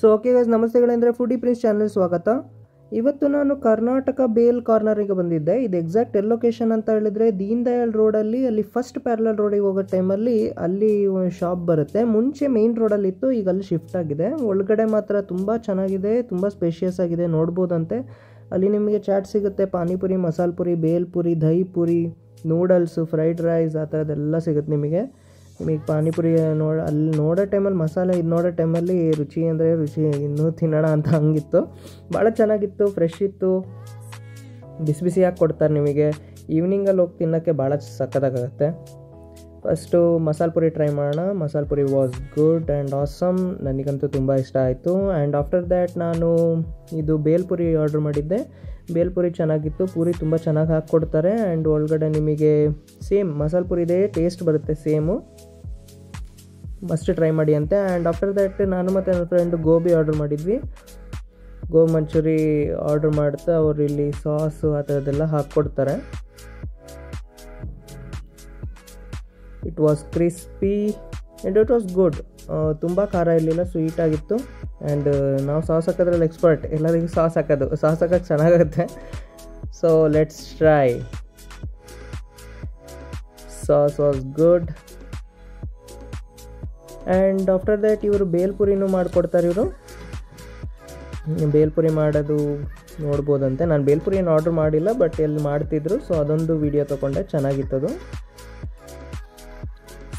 So okay guys, ನಮಸ್ತೆಗಳಂದರೆ foodie prince channel ಸ್ವಾಗತ. ಇವತ್ತು ನಾನು ಕರ್ನಾಟಕ ಬೇಲ್ ಕಾರ್ನರಿಗೆ ಬಂದಿದ್ದೆ. ಇದು ಎಕ್ಸಾಕ್ಟ್ ಎಲ್ ಲೊಕೇಶನ್ ಅಂತ ಹೇಳಿದ್ರೆ ದೀನ್ ದಯಾಳ್ ರೋಡಲ್ಲಿ, ಅಲ್ಲಿ ಫಸ್ಟ್ ಪ್ಯಾರಲಲ್ ರೋಡಿಗೆ ಹೋಗೋ ಟೈಮಲ್ಲಿ ಅಲ್ಲಿ ಒಂದು ಶಾಪ್ ಬರುತ್ತೆ. ಮುಂಚೆ ಮೇನ್ ರೋಡಲ್ಲಿ ಇತ್ತು, ಈಗ ಅಲ್ಲಿ ಶಿಫ್ಟ್ ಆಗಿದೆ. ಒಳಗಡೆ ಮಾತ್ರ ತುಂಬ ಚೆನ್ನಾಗಿದೆ, ತುಂಬ ಸ್ಪೇಷಿಯಸ್ ಆಗಿದೆ, ನೋಡ್ಬೋದಂತೆ. ಅಲ್ಲಿ ನಿಮಗೆ ಚಾಟ್ ಸಿಗುತ್ತೆ, panipuri, masala puri, bhel puri, dahi puri, noodles, fried rice, ಆ ಥರದ್ದೆಲ್ಲ ಸಿಗುತ್ತೆ ನಿಮಗೆ. ಪಾನಿಪುರಿ ಅಲ್ಲಿ ನೋಡೋ ಟೈಮಲ್ಲಿ, ಮಸಾಲೆ ಇದು ನೋಡೋ ಟೈಮಲ್ಲಿ ರುಚಿ ಅಂದರೆ ರುಚಿ, ಇನ್ನೂ ತಿನ್ನೋಣ ಅಂತ ಹಂಗಿತ್ತು. ಭಾಳ ಚೆನ್ನಾಗಿತ್ತು, ಫ್ರೆಶ್ ಇತ್ತು, ಬಿಸಿ ಬಿಸಿಯಾಗಿ ಕೊಡ್ತಾರೆ ನಿಮಗೆ. ಈವ್ನಿಂಗಲ್ಲಿ ಹೋಗಿ ತಿನ್ನೋಕ್ಕೆ ಭಾಳ ಸಕ್ಕತ್ತಾಗುತ್ತೆ. ಫಸ್ಟು ಮಸಾಲೆ ಪುರಿ ಟ್ರೈ ಮಾಡೋಣ. ಮಸಾಲೆ Puri was good and awesome, ನನಗಂತೂ ತುಂಬ ಇಷ್ಟ ಆಯಿತು. ಆ್ಯಂಡ್ ಆಫ್ಟರ್ ದ್ಯಾಟ್ ನಾನು ಇದು ಬೇಲ್ಪುರಿ ಆರ್ಡ್ರ್ ಮಾಡಿದ್ದೆ. ಬೇಲ್ಪುರಿ ಚೆನ್ನಾಗಿತ್ತು, ಪೂರಿ ತುಂಬ ಚೆನ್ನಾಗಿ ಹಾಕ್ಕೊಡ್ತಾರೆ. ಆ್ಯಂಡ್ ಒಳಗಡೆ ನಿಮಗೆ ಸೇಮ್ ಮಸಾಲೆ ಪುರಿದೇ ಟೇಸ್ಟ್ ಬರುತ್ತೆ, ಸೇಮು. ಮಸ್ಟ್ ಟ್ರೈ ಮಾಡಿ ಅಂತೆ. ಆ್ಯಂಡ್ ಆಫ್ಟರ್ ದ್ಯಾಟ್ ನಾನು ಮತ್ತು ನನ್ನ ಫ್ರೆಂಡು ಗೋಬಿ ಆರ್ಡ್ರ್ ಮಾಡಿದ್ವಿ. ಗೋಬಿ ಮಂಚೂರಿ ಆರ್ಡ್ರ್ ಮಾಡ್ತಾ ಅವರು ಇಲ್ಲಿ ಸಾಸು ಆ ಥರದ್ದೆಲ್ಲ ಹಾಕ್ಕೊಡ್ತಾರೆ. It was crispy and it was good. ತುಂಬ ಖಾರ ಇರಲಿಲ್ಲ, ಸ್ವೀಟಾಗಿತ್ತು. ಆ್ಯಂಡ್ ನಾವು ಸಾಸ್ ಹಾಕೋದ್ರಲ್ಲಿ ಎಕ್ಸ್ಪರ್ಟ್, ಎಲ್ಲರಿಗೂ ಸಾಸ್ ಹಾಕೋಕ್ಕೆ ಚೆನ್ನಾಗುತ್ತೆ. So let's try. Sauce was good. And after that ಇವರು ಬೇಲ್ಪುರಿನೂ ಮಾಡಿಕೊಡ್ತಾರೆ. ಇವರು ಬೇಲ್ಪುರಿ ಮಾಡೋದು ನೋಡ್ಬೋದಂತೆ. ನಾನು ಬೇಲ್ಪುರಿ ಏನು ಆರ್ಡ್ರ್ ಮಾಡಿಲ್ಲ, ಬಟ್ ಎಲ್ಲಿ ಮಾಡ್ತಿದ್ರು, ಸೊ ಅದೊಂದು ವಿಡಿಯೋ ತೊಗೊಂಡೆ, ಚೆನ್ನಾಗಿತ್ತದು.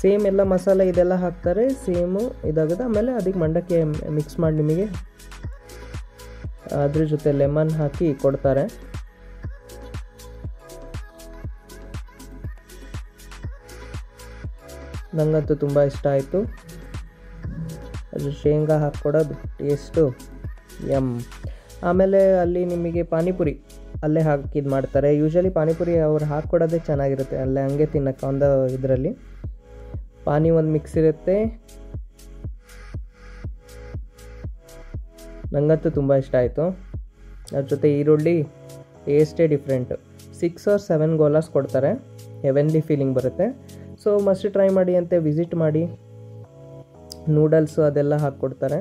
ಸೇಮ್ ಎಲ್ಲ ಮಸಾಲೆ ಇದೆಲ್ಲ ಹಾಕ್ತಾರೆ, ಸೇಮು ಇದಾಗುತ್ತೆ. ಆಮೇಲೆ ಅದಕ್ಕೆ ಮಂಡಕ್ಕಿ ಮಿಕ್ಸ್ ಮಾಡಿ ನಿಮಗೆ ಅದ್ರ ಜೊತೆ ಲೆಮನ್ ಹಾಕಿ ಕೊಡ್ತಾರೆ. ನನಗಂತೂ ತುಂಬ ಇಷ್ಟ ಆಯಿತು. ಅದು ಶೇಂಗಾ ಹಾಕ್ಕೊಡೋದು ಟೇಸ್ಟು ಆಮೇಲೆ ಅಲ್ಲಿ ನಿಮಗೆ ಪಾನಿಪುರಿ ಅಲ್ಲೇ ಹಾಕಿದ್ದು ಮಾಡ್ತಾರೆ. ಯೂಶ್ವಲಿ ಪಾನಿಪುರಿ ಅವ್ರು ಹಾಕ್ಕೊಡೋದೇ ಚೆನ್ನಾಗಿರುತ್ತೆ, ಅಲ್ಲೇ ಹಂಗೆ ತಿನ್ನೋಕ್ಕೆ ಒಂದು ಇದರಲ್ಲಿ ಪಾನಿ ಒಂದು ಮಿಕ್ಸ್ ಇರುತ್ತೆ. ನನಗಂತೂ ತುಂಬ ಇಷ್ಟ ಆಯಿತು. ಅದ್ರ ಜೊತೆ ಈರುಳ್ಳಿ ಟೇಸ್ಟೇ ಡಿಫ್ರೆಂಟು. 6 or 7 ಗೋಲಾಸ್ ಕೊಡ್ತಾರೆ, ಹೆವೆನ್ಲಿ ಫೀಲಿಂಗ್ ಬರುತ್ತೆ. ಸೊ ಮಸ್ಟ್ ಟ್ರೈ ಮಾಡಿ ಅಂತೆ, ವಿಸಿಟ್ ಮಾಡಿ. ನೂಡಲ್ಸು ಅದೆಲ್ಲ ಹಾಕ್ಕೊಡ್ತಾರೆ.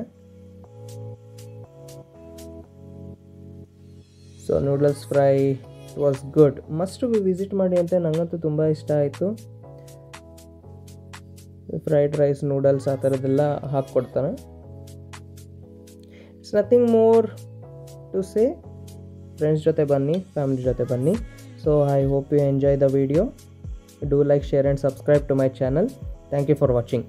So noodles fry was good, must visit ಮಾಡಿ ಅಂತೆ. ನನಗಂತೂ ತುಂಬ ಇಷ್ಟ ಆಯಿತು. ಫ್ರೈಡ್ ರೈಸ್, ನೂಡಲ್ಸ್ ಆ ಥರದ್ದೆಲ್ಲ ಹಾಕ್ಕೊಡ್ತಾರೆ. It's nothing more to say. Friends ಜೊತೆ ಬನ್ನಿ, ಫ್ಯಾಮಿಲಿ ಜೊತೆ ಬನ್ನಿ. So I hope you enjoy the video. Do like, share and subscribe to my channel. Thank you for watching.